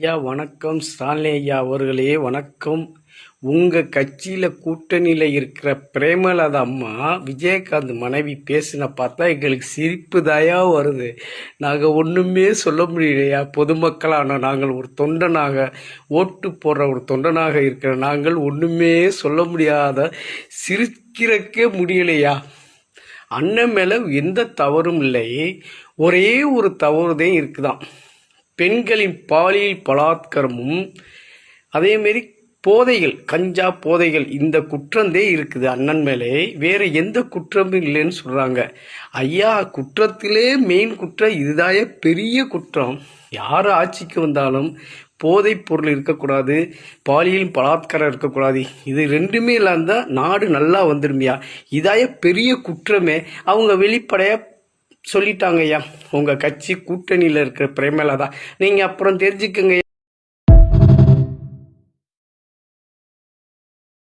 ஐயா வணக்கம். ஸ்டாலின் ஐயா அவர்களே வணக்கம். உங்க கட்சியில கூட்டணியில இருக்கிற பிரேமலதா அம்மா விஜயகாந்த் மனைவி பேசின பார்த்தா எங்களுக்கு சிரிப்பு தாயா வருது. நாங்க ஒண்ணுமே சொல்ல முடியலையா? பொதுமக்களான நாங்கள், ஒரு தொண்டனாக, ஓட்டு போடுற ஒரு தொண்டனாக இருக்கிற நாங்கள் ஒண்ணுமே சொல்ல முடியாத, சிரிக்கிறக்கே முடியலையா? அண்ணன் மேல எந்த தவறும் இல்லை, ஒரே ஒரு தவறுதான் இருக்குதான். பெண்களின் பாலியல் பலாத்காரமும் அதேமாரி போதைகள், கஞ்சா போதைகள், இந்த குற்றந்தே இருக்குது அண்ணன் மேலே. வேற எந்த குற்றமும் இல்லைன்னு சொல்றாங்க. ஐயா, குற்றத்திலே மெயின் குற்றம் இதுதாய பெரிய குற்றம். யார் ஆட்சிக்கு வந்தாலும் போதைப் பொருள் இருக்கக்கூடாது, பாலியல் பலாத்காரம் இருக்கக்கூடாது. இது ரெண்டுமே இல்லாத நாடு நல்லா வந்துருமையா. இதாய பெரிய குற்றமே. அவங்க வெளிப்படையா சொல்லிட்டாங்க ஐயா, உங்க கட்சி கூட்டணியில இருக்கிற பிரேமலதா. நீங்க அப்புறம் தெரிஞ்சுக்கங்க.